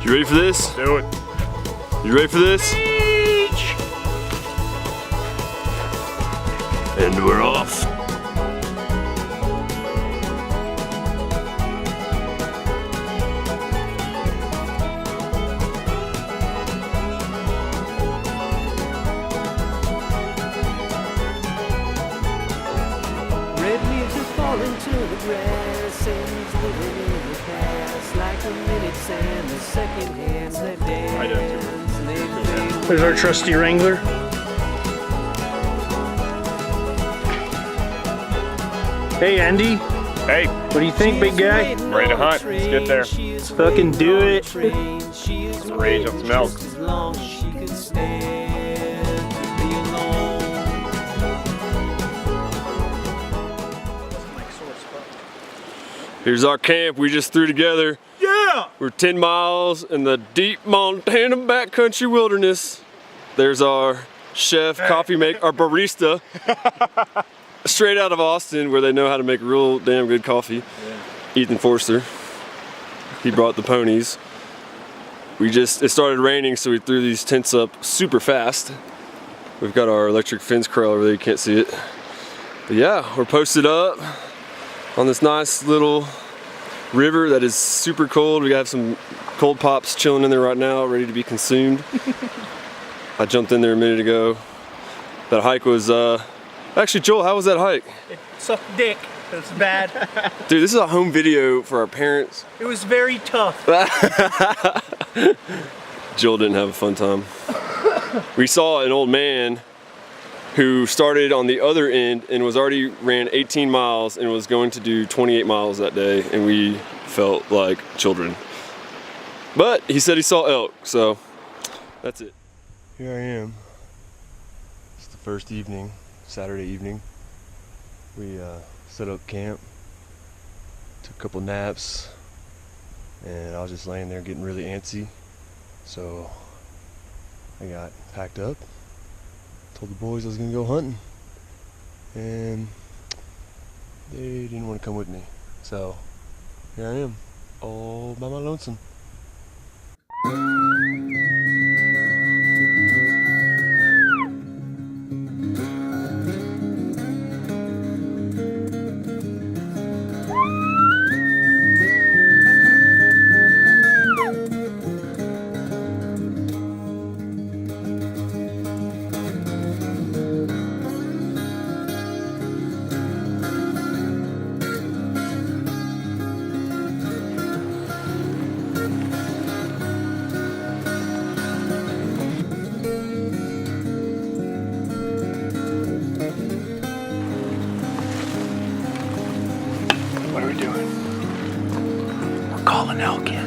You ready for this? Do it. You ready for this? And we're off. Red leaves are falling to the grass, and he's living in the past, like the minutes and the second hands that dance. And they fade. There's our trusty Wrangler. Hey Andy. Hey. What do you think, big guy? Ready to hunt. Let's get there. Let's fucking do it. Let's rage on some elk. Here's our camp we just threw together. Yeah! We're 10 miles in the deep Montana backcountry wilderness. There's our chef, coffee maker, our barista. Straight out of Austin, where they know how to make real damn good coffee. Yeah. Ethan Forster. He brought the ponies. It started raining, so we threw these tents up super fast. We've got our electric fence corral over there, you can't see it. But yeah, we're posted up on this nice little river that is super cold. We have some cold pops chilling in there right now, ready to be consumed. I jumped in there a minute ago. That hike was, actually Joel, how was that hike? It sucked dick. It was bad. Dude, this is a home video for our parents. It was very tough. Joel didn't have a fun time. We saw an old man who started on the other end and was already ran 18 miles and was going to do 28 miles that day, and we felt like children. But he said he saw elk, so that's it. Here I am. It's the first evening, Saturday evening. We set up camp, took a couple naps, and I was just laying there getting really antsy. So I got packed up, told the boys I was gonna go hunting, and they didn't want to come with me. So here I am, all by my lonesome. What are we doing? We're calling elk in.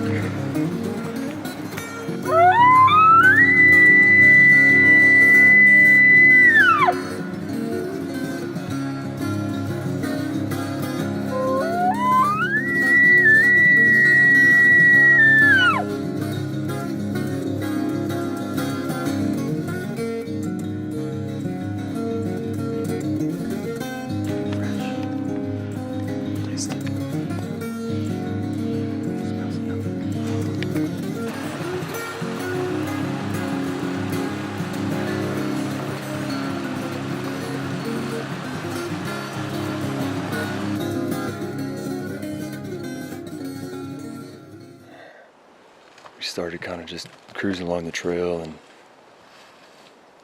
We started kind of just cruising along the trail and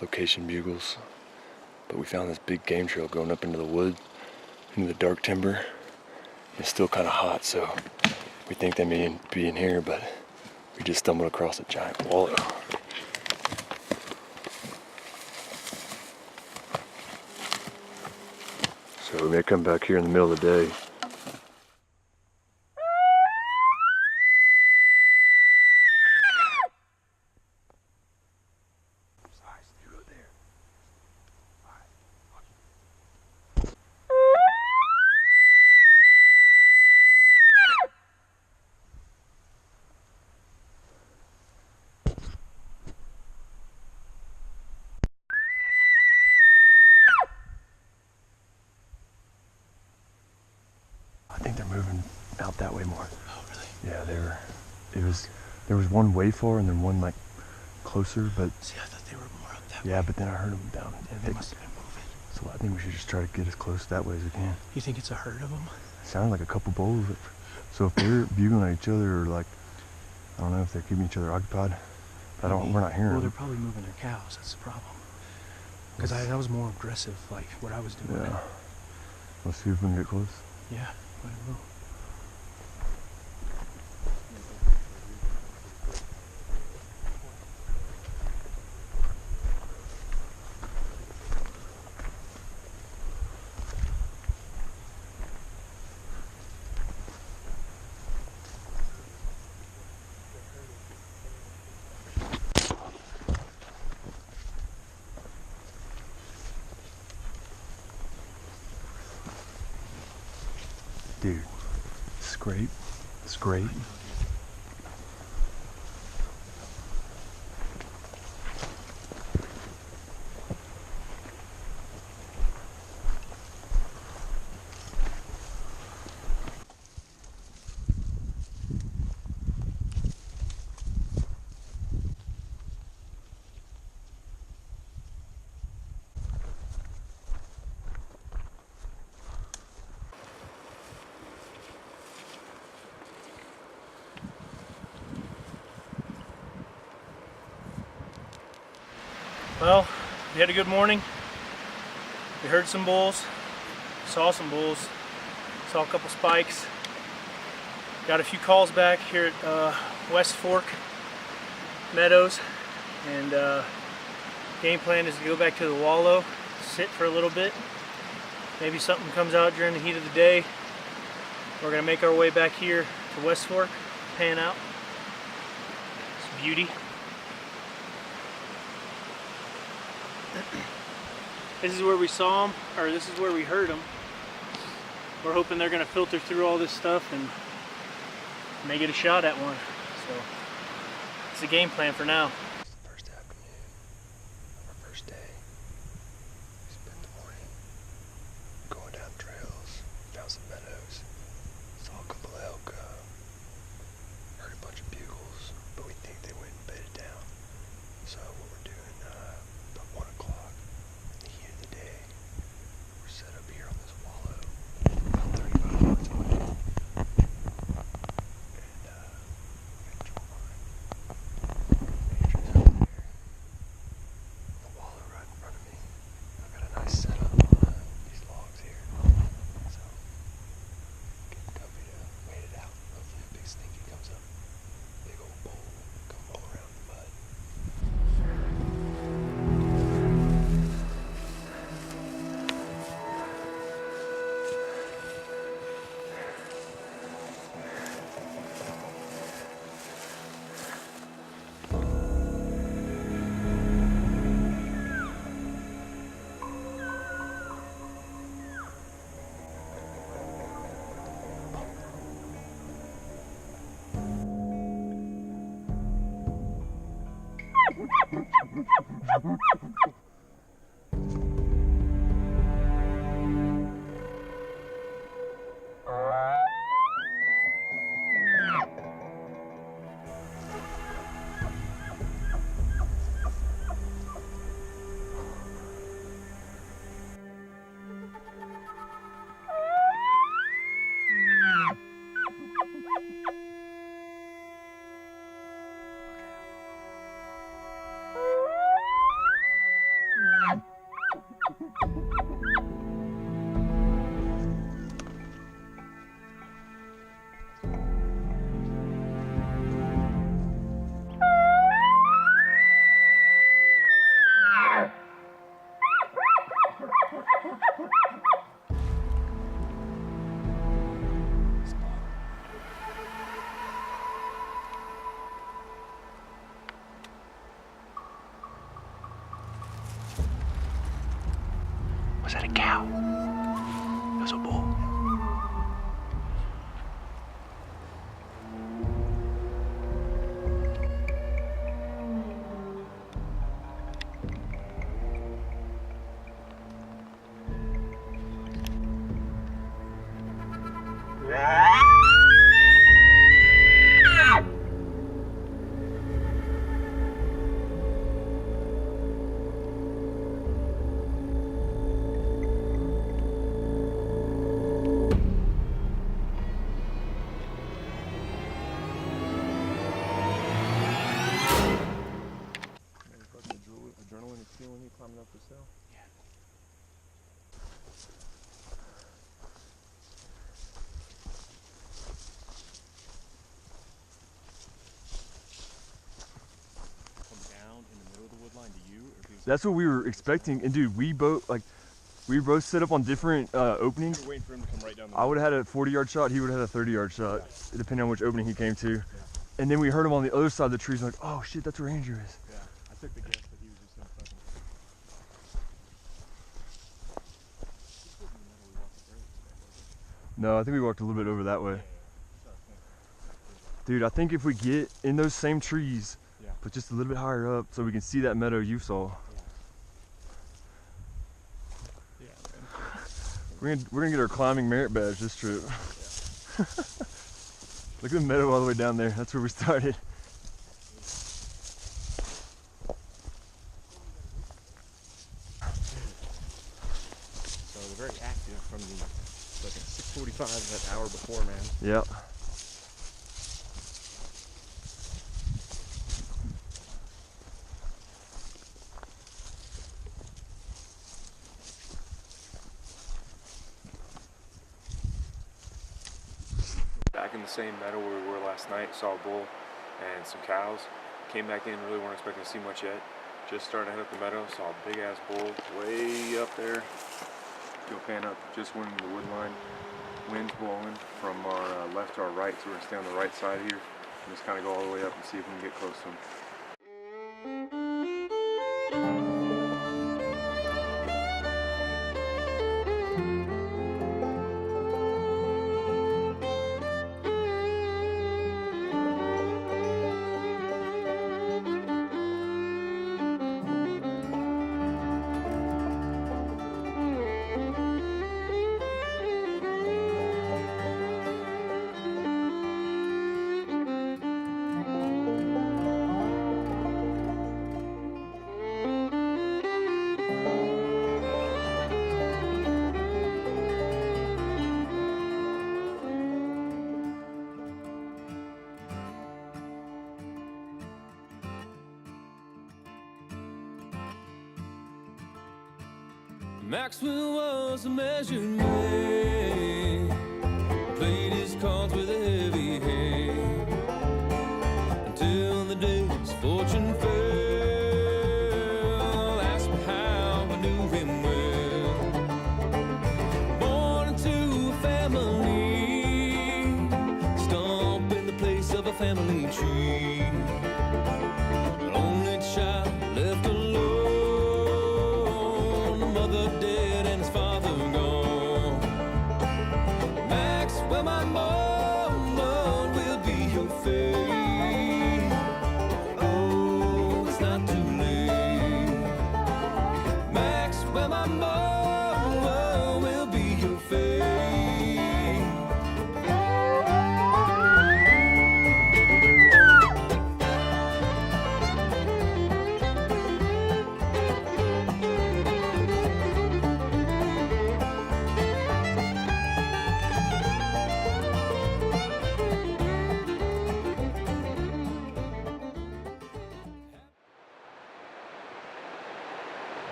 location bugles, but we found this big game trail going up into the wood, into the dark timber. It's still kind of hot, so we think they may be in here, but we just stumbled across a giant wallow. So we may come back here in the middle of the day. I think they're moving out that way more. Oh, really? Yeah, they There was one way far and then one like closer, but See, I thought they were more up that way. yeah, but then I heard them down. Yeah, they must have been moving. So I think we should just try to get as close that way as we can. You think it's a herd of them? It sounded like a couple bulls. So if they're bugling at each other, or like, I don't know if they're keeping each other occupied. But we're not hearing Well, them. they're probably moving their cows. That's the problem. Because that was more aggressive, like what I was doing. Yeah. Let's see if we can get close. Yeah, might as well. Dude, scrape, scrape. Well, we had a good morning. We heard some bulls, saw some bulls, saw a couple spikes. Got a few calls back here at West Fork Meadows, and game plan is to go back to the wallow, sit for a little bit. Maybe something comes out during the heat of the day. We're gonna make our way back here to West Fork, pan out. It's beauty. This is where we saw them, or this is where we heard them. We're hoping they're going to filter through all this stuff and may get a shot at one. So it's the game plan for now. First afternoon of our first day. We spent the morning going down trails, found some meadows, saw a couple of elk, heard a bunch of bugles, but we think they went and bedded down. So what we're doing, about 1 o'clock in the heat of the day, we're set up here on this wallow, about 35 yards away. And we got a draw line. Andrew's over there. The wallow right in front of me. I've got a nice setup on these logs here. So getting comfy to wait it out. Hopefully a big stinky comes up. Big old bull come roll around in the mud. Was that a cow? It was a bull. That's what we were expecting. And dude, we both set up on different openings. We were waiting for him to come right down the I would have had a 40-yard shot. He would have had a 30-yard shot, depending on which opening he came to. And then we heard him on the other side of the trees. Like, oh shit, that's where Andrew is. Yeah, I took the guess that he was just in front of No, I think we walked a little bit over that way. Dude, I think if we get in those same trees, but just a little bit higher up so we can see that meadow you saw. We're gonna get our climbing merit badge this trip. Look at the meadow all the way down there. That's where we started. So they're very active from the like at 6:45 that hour before, man. Yep. Back in the same meadow where we were last night, saw a bull and some cows. Came back in, really weren't expecting to see much yet. Just starting to head up the meadow, saw a big ass bull way up there. Go pan up, just went into the wood line. Wind's blowing from our left to our right, so we're gonna stay on the right side here and just kind of go all the way up and see if we can get close to him. Maxwell was a measured man, played his cards with a heavy hand, until the day his fortune fell. Ask me how I knew him well. Born into a family, stomp in the place of a family tree. Only child left alone, dead and his father gone. Maxwell, my mama will be your fate. Oh, it's not too late. Maxwell, my mama will be your fate.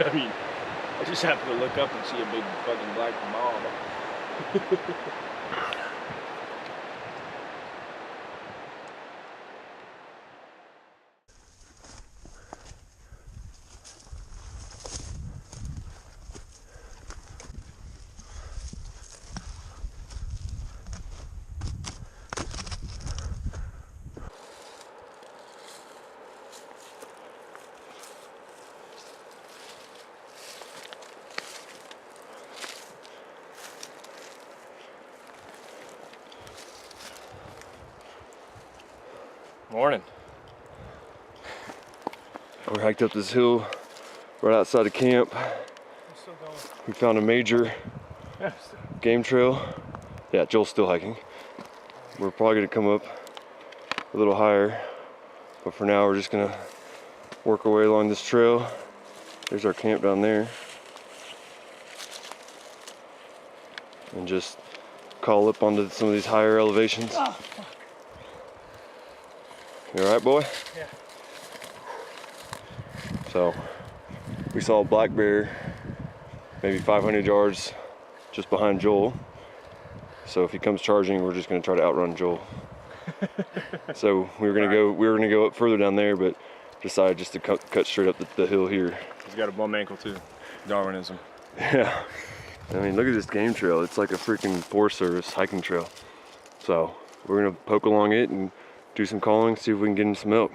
I mean, I just happened to look up and see a big fucking black mob. Morning. We hiked up this hill right outside of camp. We found a major game trail. Yeah, Joel's still hiking. We're probably gonna come up a little higher, but for now we're just gonna work our way along this trail. There's our camp down there. And just call up onto some of these higher elevations. Oh, fuck. You all right, boy? Yeah. So, we saw a black bear maybe 500 yards just behind Joel. So if he comes charging, we're just gonna try to outrun Joel. So we were gonna go up further down there, but decided just to cut straight up the hill here. He's got a bum ankle too. Darwinism. Yeah. I mean, look at this game trail. It's like a freaking Forest Service hiking trail. So we're gonna poke along it and do some calling, see if we can get him some elk.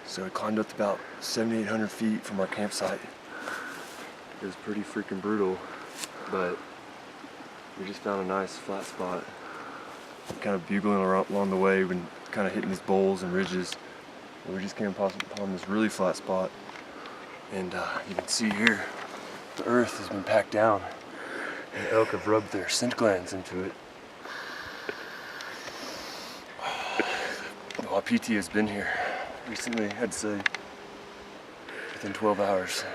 So we climbed up to about 7,800 feet from our campsite. It was pretty freaking brutal, but we just found a nice flat spot. Kind of bugling along the way, we've been kind of hitting these bowls and ridges. And we just came upon this really flat spot. And you can see here, the earth has been packed down. And the elk have rubbed their scent glands into it. The Wapiti has been here recently, I'd say, within 12 hours.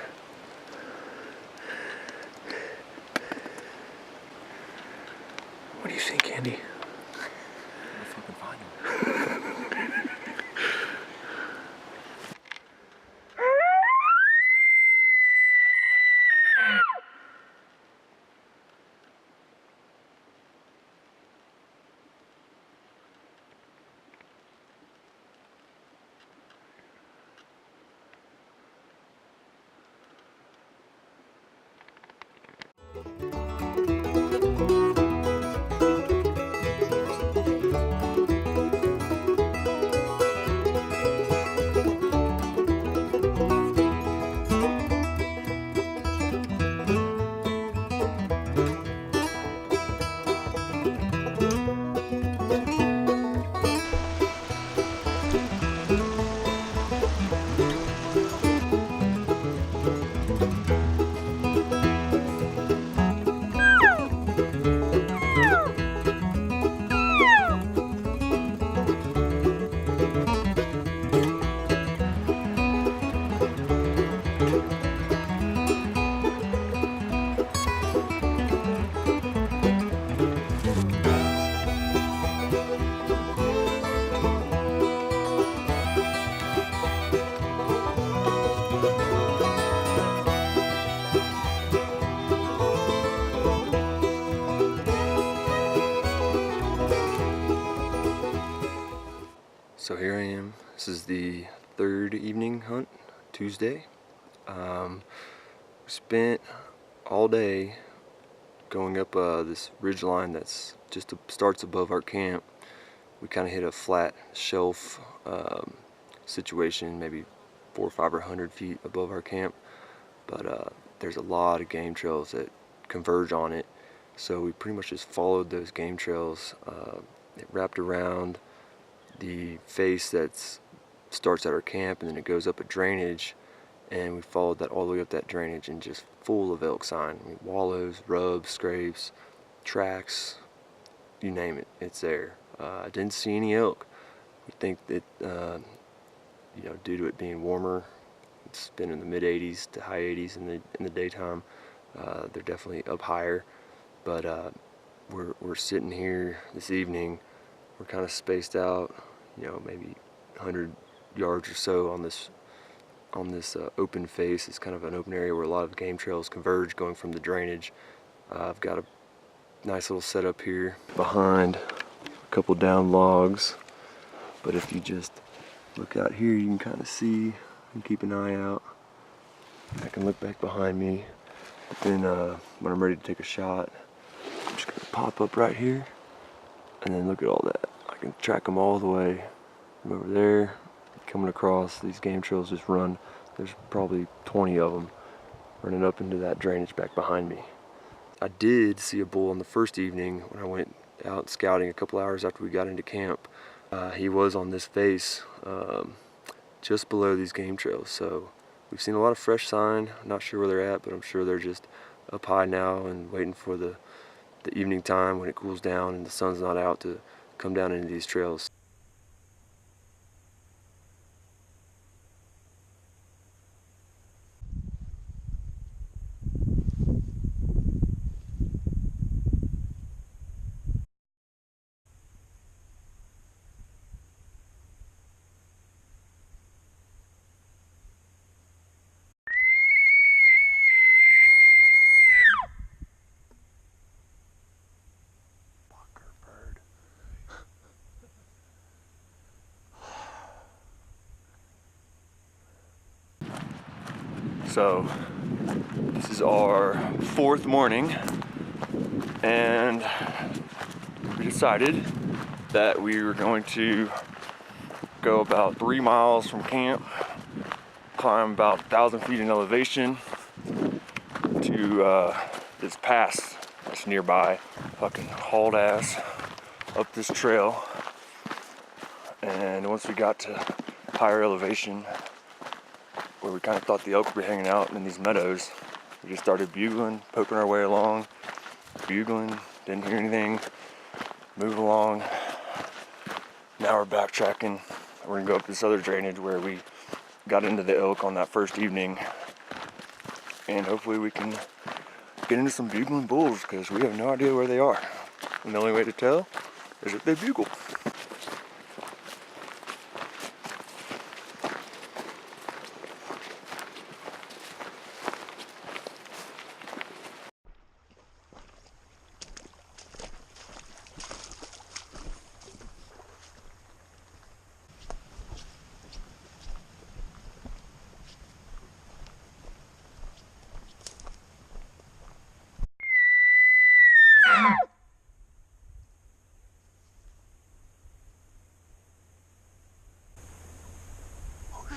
What do you think, Andy? We'll fucking find him. So here I am. This is the third evening hunt, Tuesday. We spent all day going up this ridge line that's just starts above our camp. We kind of hit a flat shelf situation, maybe 400 or 500 feet above our camp. But there's a lot of game trails that converge on it. So we pretty much just followed those game trails. It wrapped around the face that starts at our camp, and then it goes up a drainage, and we followed that all the way up that drainage, and just full of elk sign. I mean, wallows, rubs, scrapes, tracks, you name it, it's there. I didn't see any elk. We think that you know, due to it being warmer, it's been in the mid 80s to high 80s in the daytime. They're definitely up higher, but we're sitting here this evening. We're kind of spaced out, you know, maybe 100 yards or so on this open face. It's kind of an open area where a lot of game trails converge going from the drainage. I've got a nice little setup here behind a couple down logs, but if you just look out here, you can kind of see and keep an eye out. I can look back behind me, but then when I'm ready to take a shot, I'm just gonna pop up right here, and then look at all that. I can track them all the way from over there, coming across. These game trails just run. There's probably 20 of them running up into that drainage back behind me. I did see a bull on the first evening when I went out scouting a couple hours after we got into camp. He was on this face just below these game trails. So we've seen a lot of fresh sign. I'm not sure where they're at, but I'm sure they're just up high now and waiting for the evening time when it cools down and the sun's not out to come down into these trails. So this is our fourth morning, and we decided that we were going to go about 3 miles from camp, climb about 1,000 feet in elevation to this pass that's nearby. Fucking hauled ass up this trail, and once we got to higher elevation, where we kind of thought the elk were hanging out in these meadows, we just started bugling, poking our way along, bugling, didn't hear anything, move along. Now we're backtracking. We're gonna go up this other drainage where we got into the elk on that first evening, and hopefully we can get into some bugling bulls, because we have no idea where they are. And the only way to tell is if they bugle.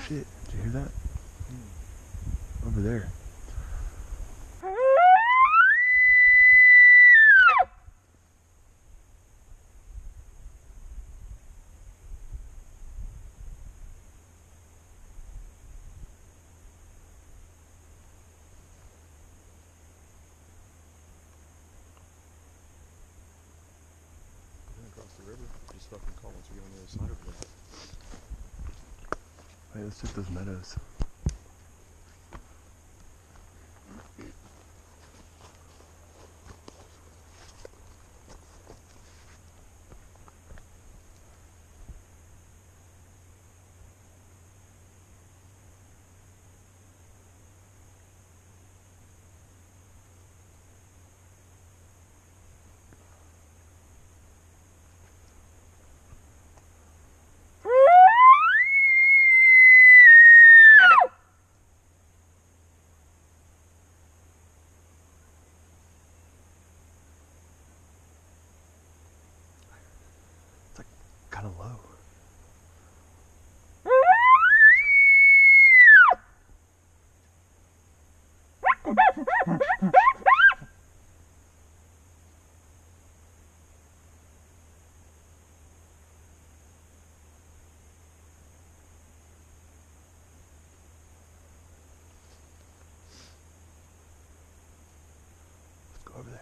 Shit, did you hear that? Over there. Across the river, just fucking call once we get on the other side of it. Wait, let's check those meadows. Kind of low. Let's go over there.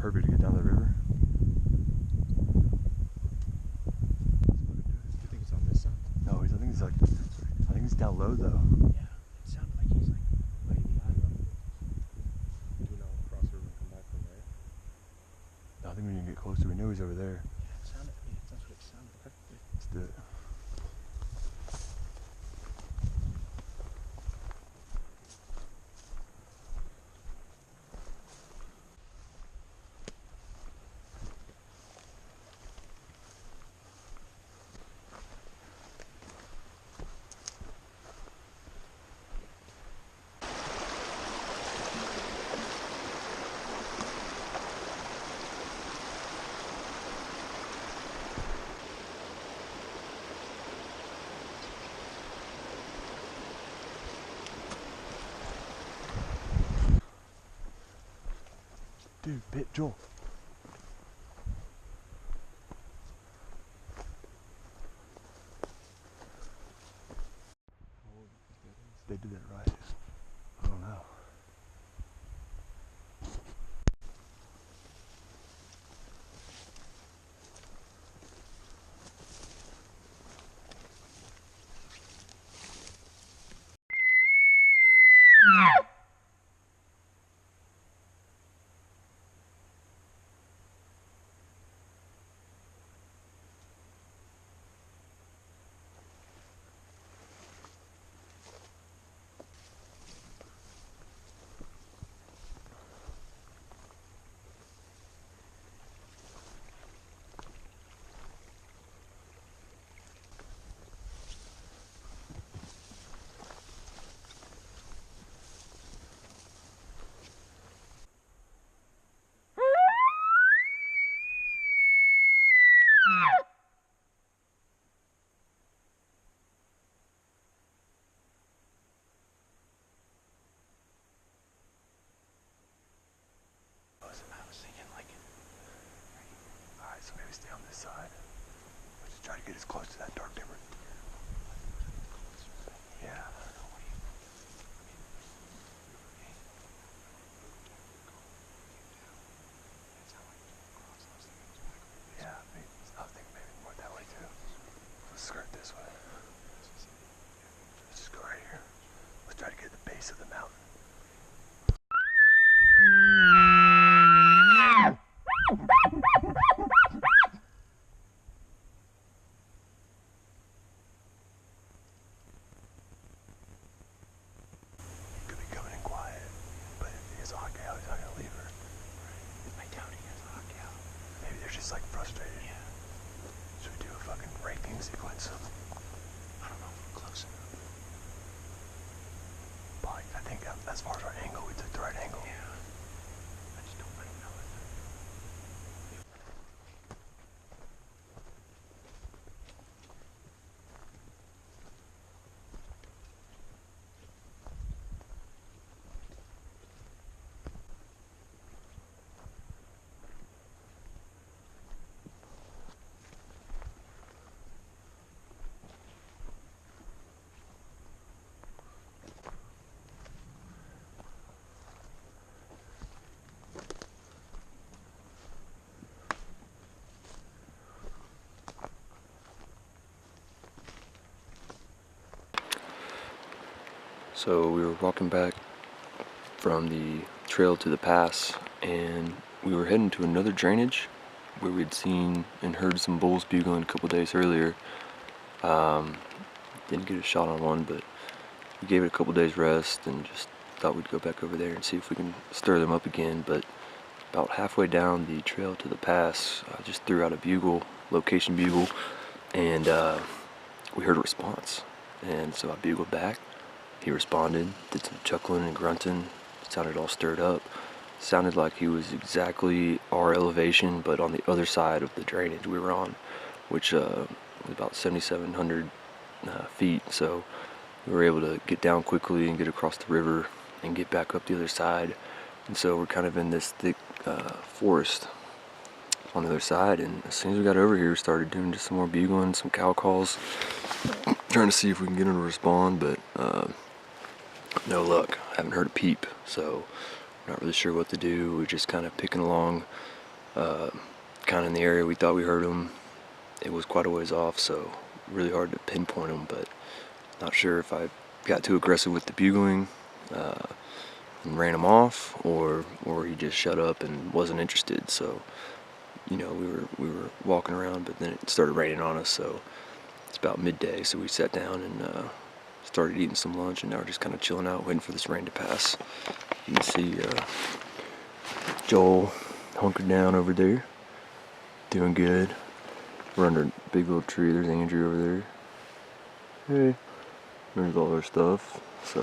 perfect to get down the river. You think it's on this side? No, I think he's down low though. Yeah, it sounded like he's like maybe high up. Do we know cross the river and come back from there? No, I think we need to get closer. We know he's over there. Yeah, it sounded. I mean, that's what it sounded like. Let's do it. Dude, Joel. They did it right. I don't know. So maybe stay on this side. Let's just try to get as close to that dark timber. Yeah. Yeah, maybe, I think maybe more that way too. Let's skirt this way. Let's just go right here. Let's try to get to the base of the mountain. Could be coming in quiet, but if he has a hot gal, he's not gonna leave her. I doubt he has a hot gal. Maybe they're just like frustrated. Yeah. Should we do a fucking raping sequence? I don't know if we're close enough. But I think as far as our angle, we took the right angle. Yeah. I just don't know it. So we were walking back from the trail to the pass, and we were heading to another drainage where we'd seen and heard some bulls bugling a couple days earlier. Didn't get a shot on one, but we gave it a couple days rest and just thought we'd go back over there and see if we can stir them up again. But about halfway down the trail to the pass, I just threw out a bugle, location bugle, and we heard a response. And so I bugled back. He responded, did some chuckling and grunting, sounded all stirred up. Sounded like he was exactly our elevation, but on the other side of the drainage we were on, which was about 7,700 feet. So we were able to get down quickly and get across the river and get back up the other side. And so we're kind of in this thick forest on the other side, and as soon as we got over here, we started doing just some more bugling, some cow calls, trying to see if we can get him to respond, but no luck. I haven't heard a peep, so I'm not really sure what to do. We're just kind of picking along kind of in the area we thought we heard them. It was quite a ways off, so really hard to pinpoint them, but not sure if I got too aggressive with the bugling and ran him off, or he just shut up and wasn't interested. So, you know, we were walking around, but then it started raining on us, so it's about midday, so we sat down and started eating some lunch, and now we're just kind of chilling out, waiting for this rain to pass. You can see Joel hunkered down over there, doing good. We're under a big little tree. There's Andrew over there. Hey, there's all our stuff. So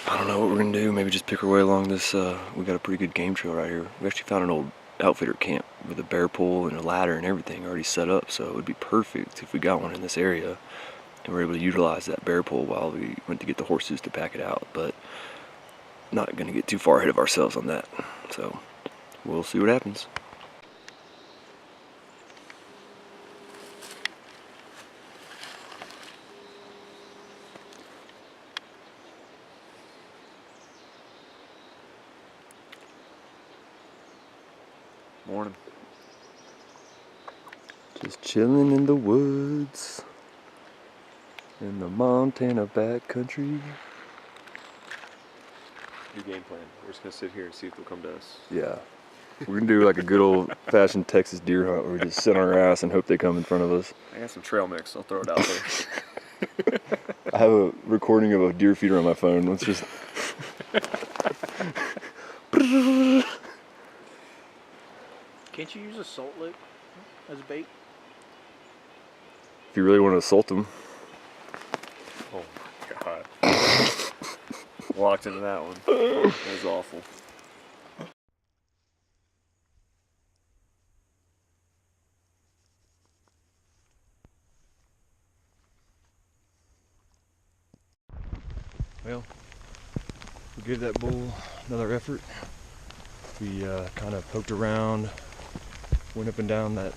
I don't know what we're gonna do. Maybe just pick our way along this. We got a pretty good game trail right here. We actually found an old outfitter camp with a bear pole and a ladder and everything already set up. So it would be perfect if we got one in this area and we're able to utilize that bear pole while we went to get the horses to pack it out. But not gonna get too far ahead of ourselves on that. So we'll see what happens. Morning. Just chilling in the woods in the Montana backcountry. New game plan. We're just gonna sit here and see if they'll come to us. Yeah. We're gonna do like a good old fashioned Texas deer hunt where we just sit on our ass and hope they come in front of us. I got some trail mix. I'll throw it out there. I have a recording of a deer feeder on my phone. Let's just. Can't you use a salt lick as bait? If you really want to assault them. Oh my god. Walked into that one. That was awful. Well, we gave that bull another effort. We kind of poked around, went up and down that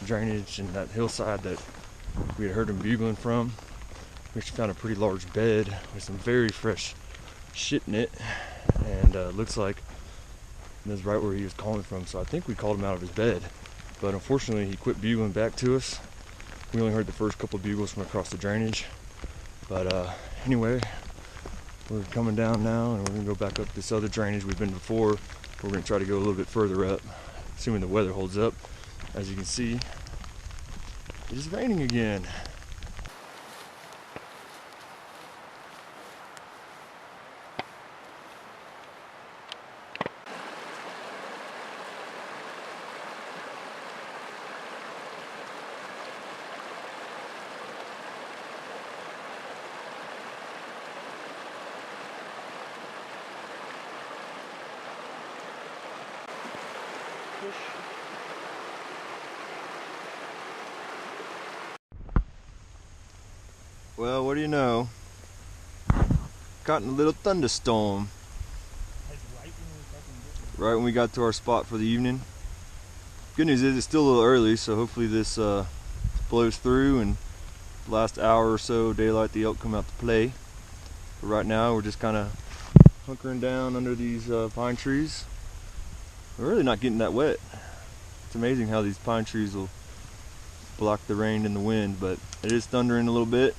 drainage and that hillside that we had heard him bugling from. We actually found a pretty large bed with some very fresh shit in it, and looks like that's right where he was calling from. So I think we called him out of his bed, but unfortunately he quit bugling back to us. We only heard the first couple of bugles from across the drainage, but anyway, we're coming down now, and we're gonna go back up this other drainage we've been before. We're gonna try to go a little bit further up, assuming the weather holds up. As you can see, it is raining again. Well, what do you know? Caught in a little thunderstorm. Right when we got to our spot for the evening. Good news is it's still a little early, so hopefully this blows through and the last hour or so daylight the elk come out to play. But right now we're just kind of hunkering down under these pine trees. We're really not getting that wet. It's amazing how these pine trees will block the rain and the wind, but it is thundering a little bit.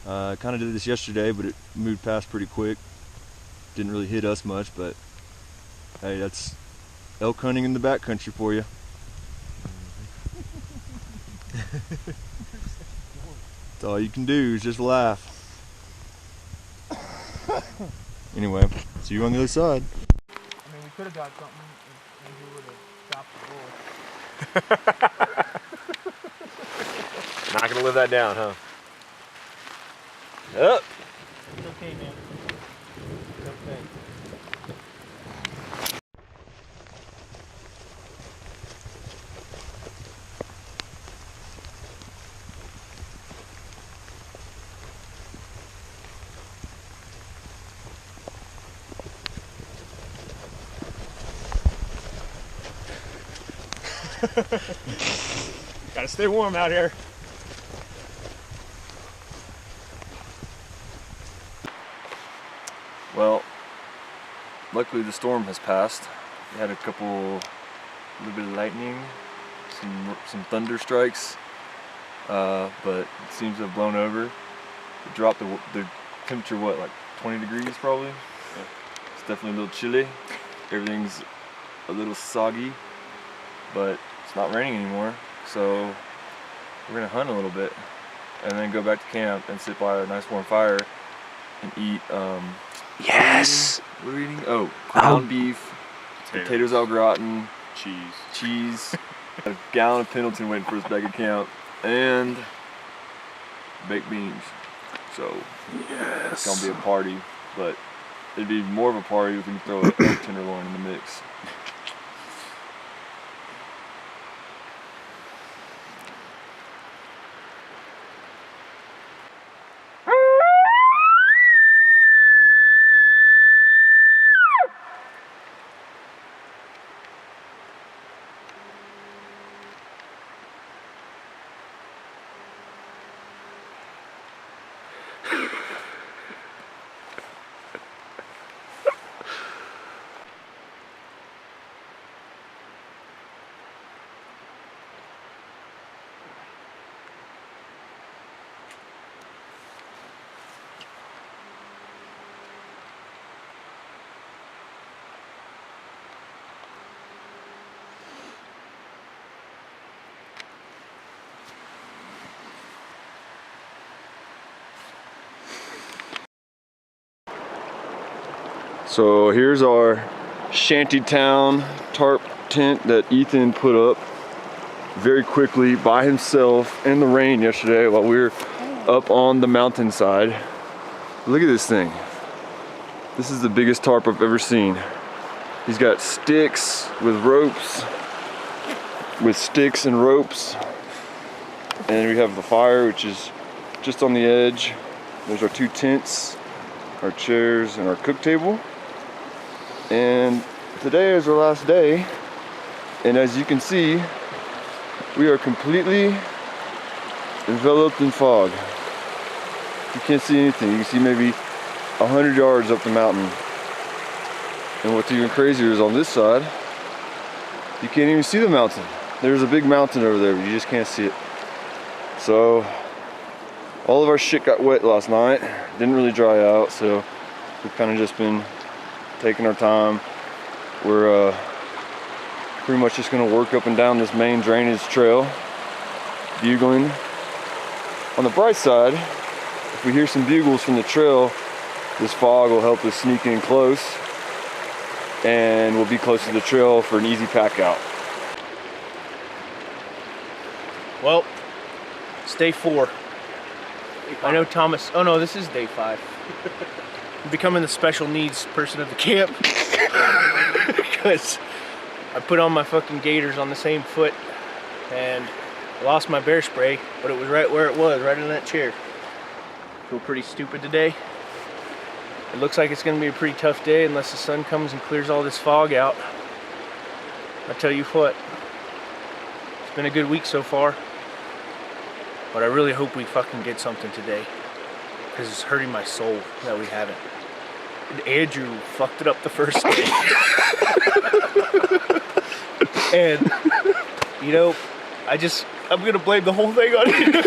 Kind of did this yesterday, but it moved past pretty quick. Didn't really hit us much, but hey, that's elk hunting in the backcountry for you. That's all you can do is just laugh. Anyway, see you on the other side. I mean, we could have got something if Andrew would have stopped the bull. Not gonna live that down, huh? Up. It's okay, man. It's okay. Gotta stay warm out here. Well, luckily the storm has passed. had a little bit of lightning, some thunder strikes, but it seems to have blown over. It dropped the temperature, what, like 20 degrees probably? Yeah. It's definitely a little chilly. Everything's a little soggy, but it's not raining anymore, so we're gonna hunt a little bit and then go back to camp and sit by a nice warm fire and eat. Yes! What are we eating? Oh, ground beef, potatoes au gratin, cheese, a gallon of Pendleton waiting for us back at camp, and baked beans. So it's gonna be a party, but it'd be more of a party if we can throw a elk tenderloin in the mix. So here's our shantytown tarp tent that Ethan put up very quickly by himself in the rain yesterday while we were up on the mountainside. Look at this thing. This is the biggest tarp I've ever seen. He's got sticks with ropes, and ropes. And we have the fire, which is just on the edge. There's our 2 tents, our chairs, and our cook table. And today is our last day, and as you can see, we are completely enveloped in fog. You can't see anything. You can see maybe 100 yards up the mountain. And what's even crazier is on this side, you can't even see the mountain. There's a big mountain over there, but you just can't see it. So all of our shit got wet last night. Didn't really dry out, so we've kind of just been taking our time. We're pretty much just gonna work up and down this main drainage trail, bugling. On the bright side, if we hear some bugles from the trail, this fog will help us sneak in close, and we'll be close to the trail for an easy pack out. Well, it's day 4. I know Thomas, oh no, this is day 5. I'm becoming the special needs person of the camp because I put on my fucking gaiters on the same foot and I lost my bear spray, but it was right where it was, right in that chair. Feel pretty stupid today. It looks like it's gonna be a pretty tough day unless the sun comes and clears all this fog out. I tell you what, it's been a good week so far, but I really hope we fucking get something today, because it's hurting my soul that we haven't. And Andrew fucked it up the first day. And, you know, I'm gonna blame the whole thing on you.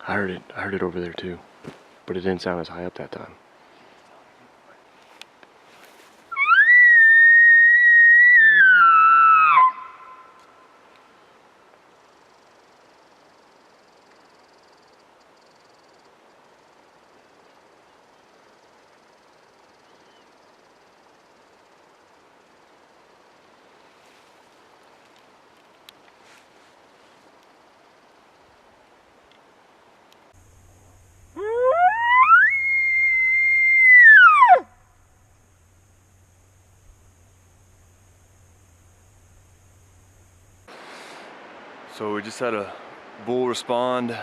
I heard it over there too, but it didn't sound as high up that time. So we just had a bull respond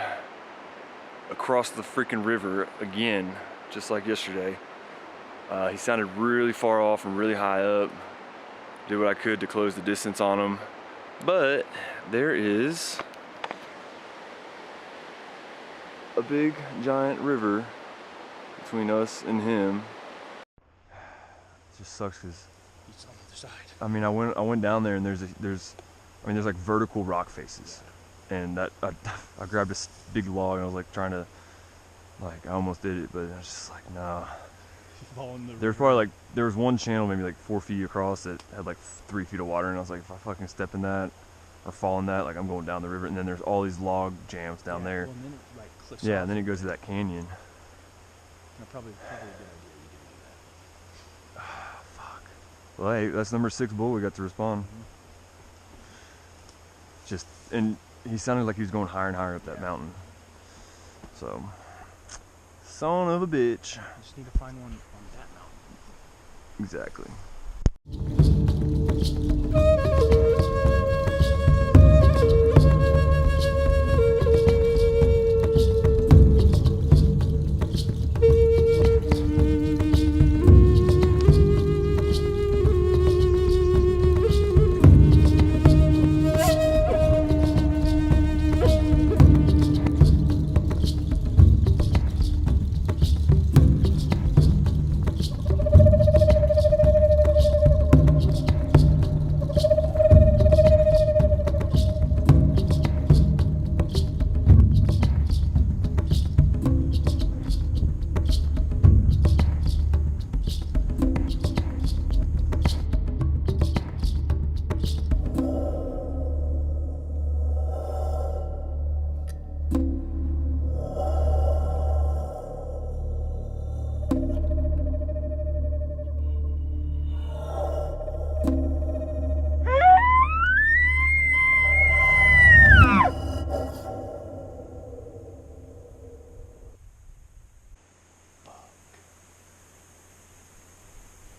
across the freaking river again, just like yesterday. He sounded really far off and really high up. Did what I could to close the distance on him. But there is a big giant river between us and him. It just sucks because He's on the other side. I mean, I went down there and there's like vertical rock faces, and that I grabbed this big log and I was like trying to, like, I almost did it, but I was just like, nah. There's probably like, there was one channel maybe like 4 feet across that had like 3 feet of water, and I was like, if I fucking step in that or fall in that, like, I'm going down the river. And then there's all these log jams down there. Well, and then it, like, cliffs Yeah, off. and then it goes to that canyon. No, probably a good idea you didn't do that. Fuck. Well, hey, that's number 6 bull we got to respond. Just, and he sounded like he was going higher and higher up that mountain. So, son of a bitch. You just need to find one on that mountain. Exactly.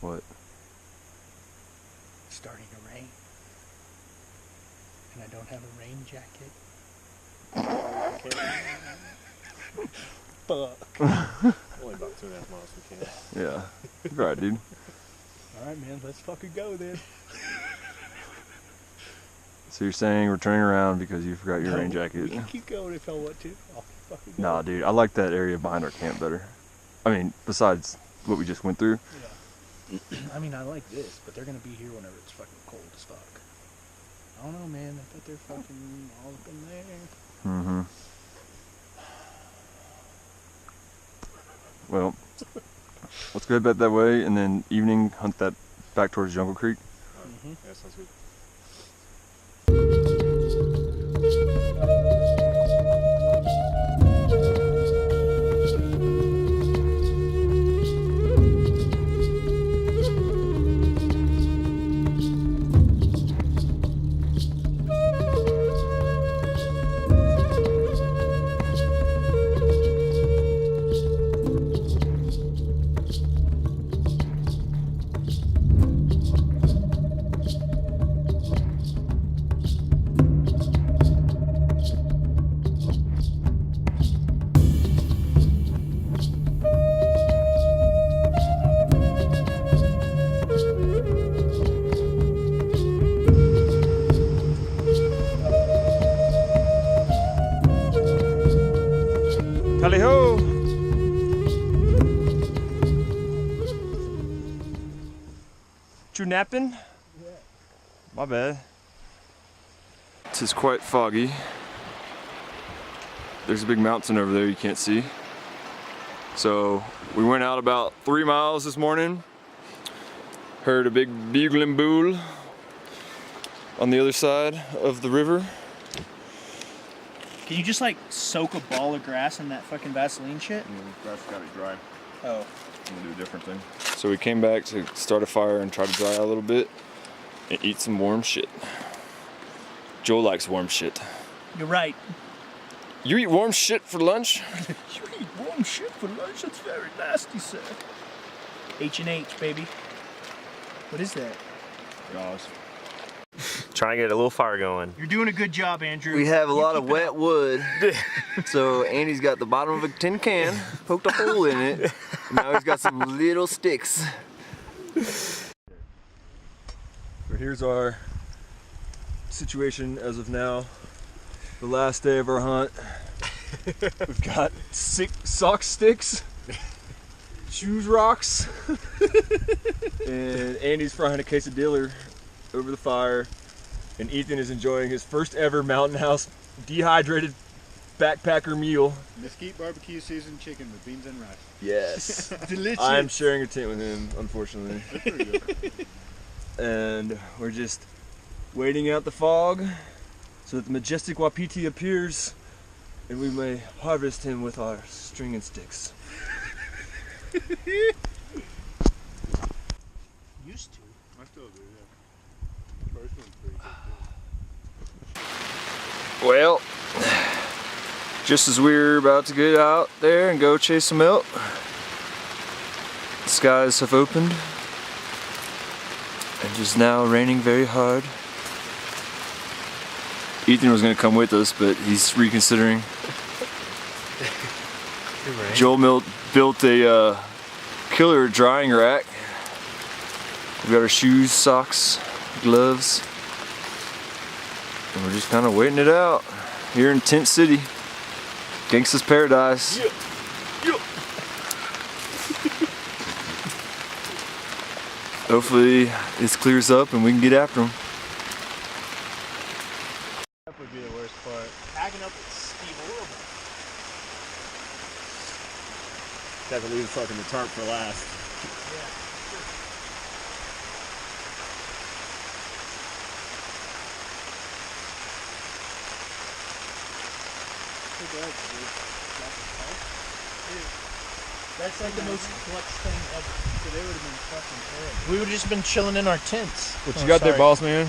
What? It's starting to rain. And I don't have a rain jacket. Fuck. Only about 2.5 miles we can. Yeah. Right, dude. Alright, man, let's fucking go then. So you're saying we're turning around because you forgot your rain jacket? We can keep going if I want to. I'll fucking go. Nah, dude. I like that area behind our camp better. I mean, besides what we just went through. Yeah. I mean, I like this, but they're gonna be here whenever it's fucking cold as fuck. I don't know, man. I bet they're fucking all up in there. Mm-hmm. Well, let's go back that way, and then evening hunt that back towards Jungle Creek. Yeah, sounds good. Tally ho! You napping? Yeah. My bad. It is quite foggy. there's a big mountain over there you can't see. So we went out about 3 miles this morning. Heard a big bugling bull on the other side of the river. Can you just like soak a ball of grass in that fucking Vaseline shit? Grass got it dry. Oh. We'll do a different thing. So we came back to start a fire and try to dry out a little bit and eat some warm shit. Joe likes warm shit. You're right. You eat warm shit for lunch? You eat warm shit for lunch? That's very nasty, sir. H&H, baby. What is that? Jaws. Trying to get a little fire going. You're doing a good job, Andrew. We have a lot of wet wood. So Andy's got the bottom of a tin can, poked a hole in it, and now he's got some little sticks. So here's our situation as of now. The last day of our hunt. We've got sock sticks, shoes rocks, and Andy's frying a quesadilla over the fire, and Ethan is enjoying his first ever Mountain House dehydrated backpacker meal. Mesquite barbecue seasoned chicken with beans and rice. Yes. Delicious. I'm sharing a tent with him, unfortunately. That's pretty good. And we're just waiting out the fog so that the majestic Wapiti appears and we may harvest him with our string and sticks. Used to. I still do, yeah. First one's pretty good. Well, just as we're about to get out there and go chase some elk, the skies have opened and just now raining very hard. Ethan was going to come with us, but he's reconsidering. Joel built a killer drying rack. We've got our shoes, socks, gloves, and we're just kind of waiting it out here in Tent City, Gangsta's paradise. Yeah. Yeah. Hopefully this clears up and we can get after them. That would be the worst part. Tagging up with Steve Horrible. Have to leave fucking the tarp for last. That's like the most clutch thing ever. So they would have been fucking terrible. We would have just been chilling in our tents. What you got there, boss man?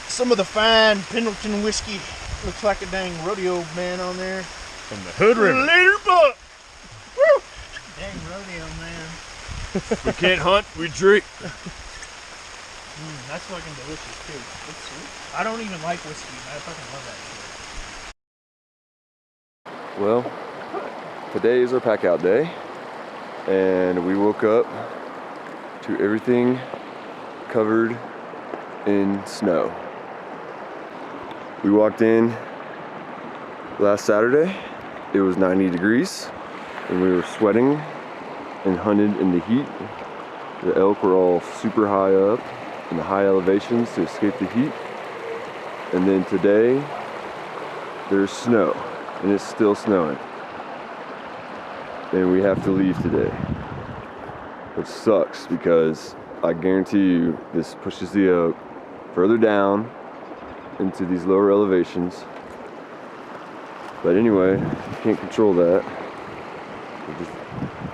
Some of the fine Pendleton whiskey. Looks like a dang rodeo man on there. From the Hood River. Later, buck! Woo! Dang rodeo man. We can't hunt, we drink. That's fucking delicious too. It's sweet. I don't even like whiskey. I fucking love that shit. Well, today is our pack out day, and we woke up to everything covered in snow. We walked in last Saturday. It was 90 degrees, and we were sweating and hunted in the heat. The elk were all super high up in the high elevations to escape the heat. And then today, there's snow, and it's still snowing. And we have to leave today, which sucks because I guarantee you this pushes the oak further down into these lower elevations. But anyway, you can't control that. It's just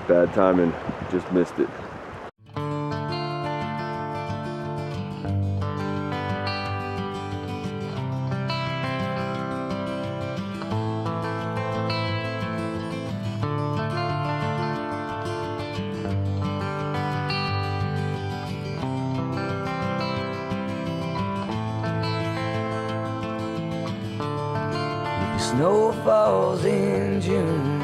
bad timing, just missed it. Snow falls in June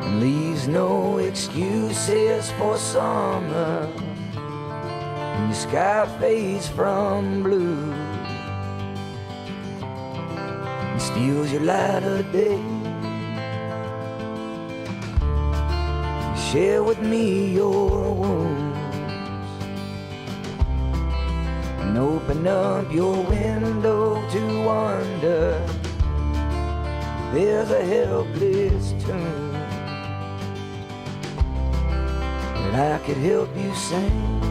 and leaves no excuses for summer, and the sky fades from blue and steals your light of day. You share with me your wounds, and and open up your window to wonder. There's a helpless tune that I could help you sing.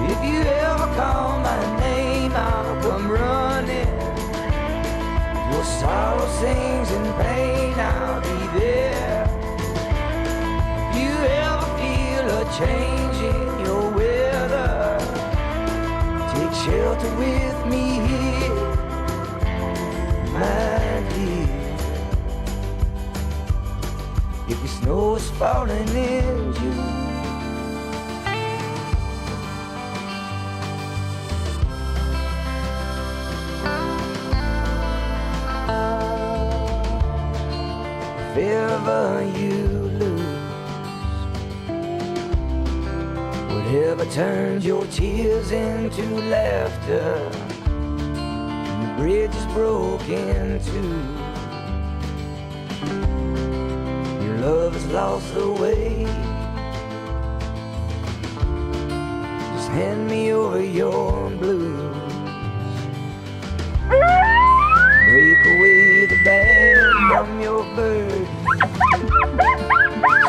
If you ever call my name, I'll come running. Your sorrow sings in pain, I'll be there. If you ever feel a change in your weather, take shelter with me here, my dear. If the snow is falling in June, if ever you lose whatever turns your tears into laughter, and the bridge is broken too, your love has lost the way, just hand me over your blues. Break away the band from your burden,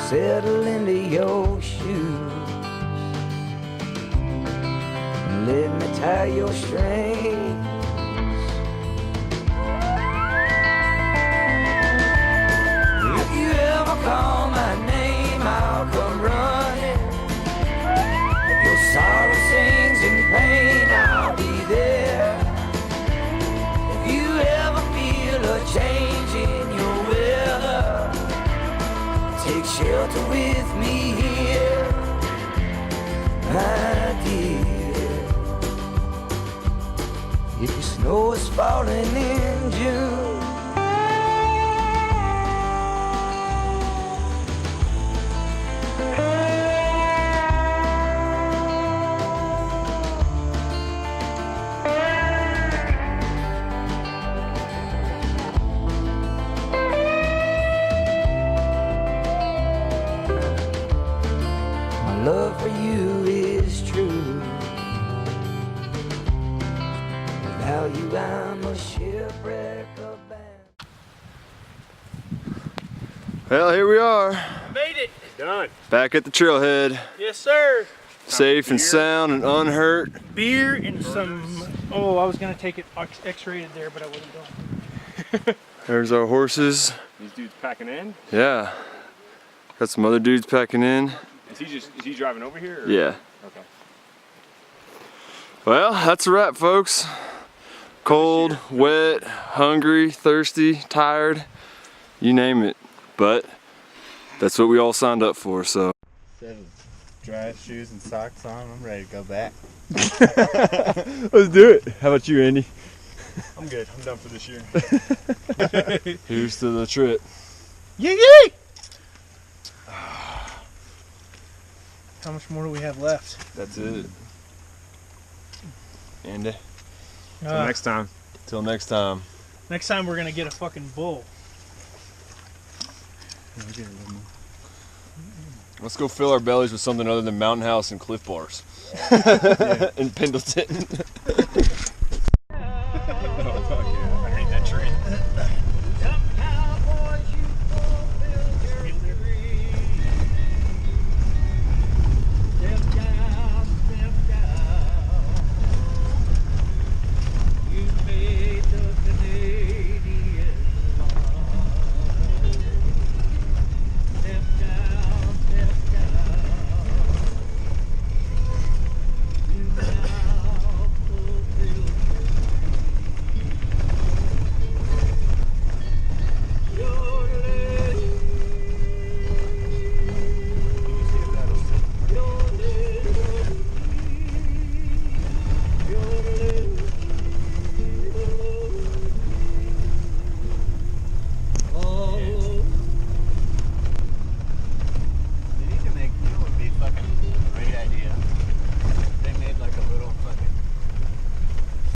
settle into your shoes, and let me tie your strings. If you ever call my name, I'll come running. If your sorrow sings in pain, I'll be there. If you ever feel a change in your weather, take shelter with me here, my dear. If the snow is falling in June, love for you is true. Without you, I'm a shipwreck of man. Well, here we are, Made it. Done. back at the trailhead, Yes, sir. safe and sound and unhurt. Beer and some. Oh, I was gonna take it X-rated there, but I wasn't going. There's our horses. These dudes packing in. Yeah, got some other dudes packing in. Is he driving over here? Or? Yeah. Okay. Well, that's a wrap, folks. Cold, wet, hungry, thirsty, tired, you name it. But that's what we all signed up for, so. Dry shoes and socks on. I'm ready to go back. Let's do it. How about you, Andy? I'm good. I'm done for this year. Here's to the trip. Yee yee! How much more do we have left? That's it. Andy. Next time. Till next time. Next time we're gonna get a fucking bull. Let's go fill our bellies with something other than Mountain House and Cliff Bars. In Pendleton.